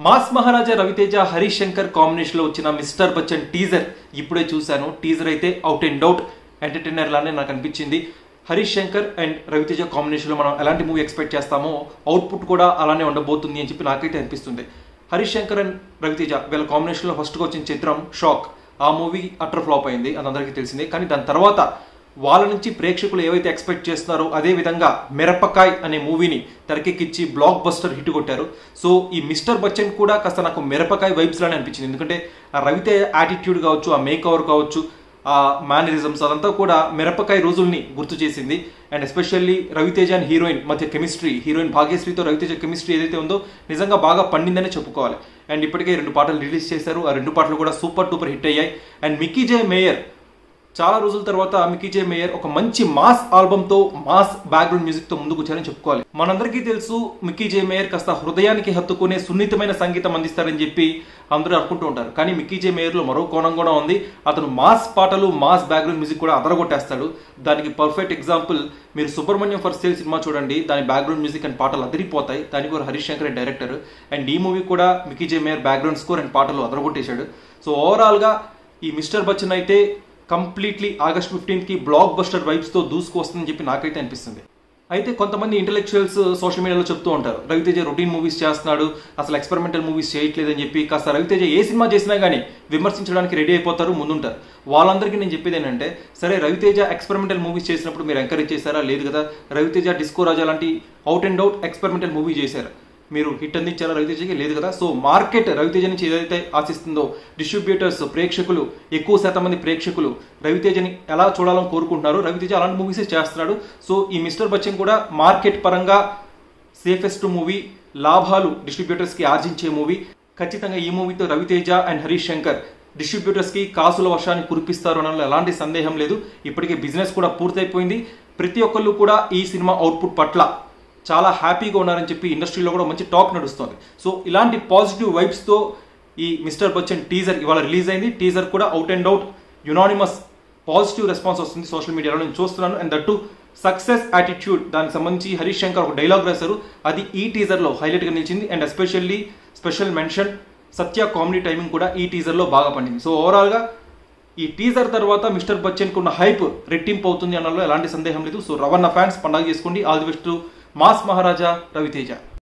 Mass Maharaja Raviteja Harish Shankar combination లో వచ్చిన mister Bachchan teaser ఇప్పుడే చూశాను. టీజర్ అయితే అవుట్ అండ్ అవుట్ ఎంటర్టైనర్ లానే నాకు అనిపించింది. హరీష్ శంకర్ అండ్ రవితేజ కాంబినేషన్ లో మనం ఎలాంటి మూవీ ఎక్స్పెక్ట్ చేస్తామో అవుట్పుట్ కూడా అలానే ఉండబోతుంది అని చెప్పి నాకైతే అనిపిస్తుంది. హరీష్ శంకర్ అండ్ రవితేజ వీళ్ళ కాంబినేషన్ లో ఫస్ట్ గా వచ్చిన చిత్రం షాక్. ఆ మూవీ అటర్ ఫ్లాప్ అయింది, అది అందరికీ తెలిసిందే. కానీ దాని తర్వాత వాళ్ళ నుంచి ప్రేక్షకులు ఏవైతే ఎక్స్పెక్ట్ చేస్తున్నారో అదే విధంగా మిరపకాయ్ అనే మూవీని తెరకెక్కించి బ్లాక్ బస్టర్ హిట్ కొట్టారు. సో ఈ మిస్టర్ బచ్చన్ కూడా కాస్త నాకు మిరపకాయ్ వైబ్స్ లానే అనిపించింది. ఎందుకంటే ఆ రవితేజ యాటిట్యూడ్ కావచ్చు, ఆ మేక్ ఓవర్ కావచ్చు, ఆ మేనరిజమ్స్ అదంతా కూడా మిరపకాయ రోజుల్ని గుర్తు చేసింది. And especially Raviteja and heroine మధ్య కెమిస్ట్రీ, హీరోయిన్ భాగ్యశ్రీతో రవితేజ కెమిస్ట్రీ ఏదైతే ఉందో నిజంగా బాగా పండిందనే చెప్పుకోవాలి. అండ్ ఇప్పటికే 2 పాటలు రిలీజ్ చేశారు. ఆ 2 పాటలు కూడా సూపర్ డూపర్ హిట్ అయ్యాయి. అండ్ మిక్కీ జే మేయర్ చాలా రోజుల తర్వాత మిక్కీ జే మేయర్ ఒక మంచి మాస్ ఆల్బమ్ తో, మాస్ బ్యాక్గ్రౌండ్ మ్యూజిక్ తో ముందుకు వచ్చారని చెప్పుకోవాలి. మనందరికీ తెలుసు మిక్కీ జే మేయర్ కాస్త హృదయానికి హత్తుకునే సున్నితమైన సంగీతం అందిస్తారని చెప్పి అందరూ అనుకుంటూ ఉంటారు. కానీ మిక్కీ జే మేయర్ లో మరో కోణం కూడా ఉంది. అతను మాస్ పాటలు, మాస్ బ్యాక్గ్రౌండ్ మ్యూజిక్ కూడా అదరగొట్టేస్తాడు. దానికి పర్ఫెక్ట్ ఎగ్జాంపుల్ మీరు సుబ్రహ్మణ్యం ఫర్ సేల్ సినిమా చూడండి. దాని బ్యాక్గ్రౌండ్ మ్యూజిక్ అండ్ పాటలు అదిరిపోతాయి. దానికి కూడా హరీష్ శంకర్ డైరెక్టర్. అండ్ ఈ మూవీ కూడా Mickey J Meyer background score and పాటలు అదరగొట్టేశాడు. సో ఓవరాల్ గా ఈ మిస్టర్ బచ్చన్ అయితే కంప్లీట్లీ ఆగస్ట్ 15కి బ్లాక్ బస్టర్ వైబ్స్ తో దూసుకొస్తుందని చెప్పి నాకైతే అనిపిస్తుంది. అయితే కొంతమంది ఇంటెలెక్చువల్స్ సోషల్ మీడియాలో చెప్తూ ఉంటారు, రవితేజ రొటీన్ మూవీస్ చేస్తున్నాడు, అసలు ఎక్స్పెరిమెంటల్ మూవీస్ చేయట్లేదని చెప్పి. కాస్త రవితేజ ఏ సినిమా చేసినా కానీ విమర్శించడానికి రెడీ అయిపోతారు, ముందుంటారు. వాళ్ళందరికీ నేను చెప్పేది ఏంటంటే, సరే రవితేజ ఎక్స్పెరిమెంటల్ మూవీస్ చేసినప్పుడు మీరు ఎంకరేజ్ చేశారా? లేదు కదా. రవితేజ డిస్కో రాజా లాంటి out and out experimental movie చేశారు, మీరు హిట్ అందించారా? రవితేజకి లేదు కదా. సో మార్కెట్ రవితేజ నుంచి ఏదైతే ఆశిస్తుందో, డిస్ట్రిబ్యూటర్స్, ప్రేక్షకులు, ఎక్కువ శాతం మంది ప్రేక్షకులు రవితేజని ఎలా చూడాలని కోరుకుంటున్నారు, రవితేజ అలాంటి మూవీసే చేస్తున్నాడు. సో ఈ మిస్టర్ బచ్చన్ కూడా మార్కెట్ పరంగా సేఫెస్ట్ మూవీ, లాభాలు డిస్ట్రిబ్యూటర్స్ కి ఆర్జించే మూవీ. ఖచ్చితంగా ఈ మూవీతో రవితేజ అండ్ హరీష్ శంకర్ డిస్ట్రిబ్యూటర్స్ కి కాసుల వర్షాన్ని కురిపిస్తారు అనలో ఎలాంటి సందేహం లేదు. ఇప్పటికే బిజినెస్ కూడా పూర్తయిపోయింది. ప్రతి ఒక్కళ్ళు కూడా ఈ సినిమా అవుట్పుట్ పట్ల చాలా హ్యాపీగా ఉన్నారని చెప్పి ఇండస్ట్రీలో కూడా మంచి టాక్ నడుస్తుంది. సో ఇలాంటి పాజిటివ్ వైబ్స్తో ఈ మిస్టర్ బచ్చన్ టీజర్ ఇవాళ రిలీజ్ అయింది. టీజర్ కూడా out and out unanimous positive response వస్తుంది సోషల్ మీడియాలో, నేను చూస్తున్నాను. అండ్ దట్టు సక్సెస్ యాటిట్యూడ్, దానికి సంబంధించి హరీష్ శంకర్ ఒక డైలాగ్ రాశారు, అది ఈ టీజర్లో హైలైట్గా నిలిచింది. And especially special mention Satya comedy timing కూడా ఈ టీజర్లో బాగా పండింది. సో ఓవరాల్గా ఈ టీజర్ తర్వాత మిస్టర్ బచ్చన్కి ఉన్న హైప్ రెట్టింపు అవుతుంది అన్నలో ఎలాంటి సందేహం లేదు. సో రవణ ఫ్యాన్స్ పండుగ చేసుకోండి. All the best to mass Maharaja Raviteja.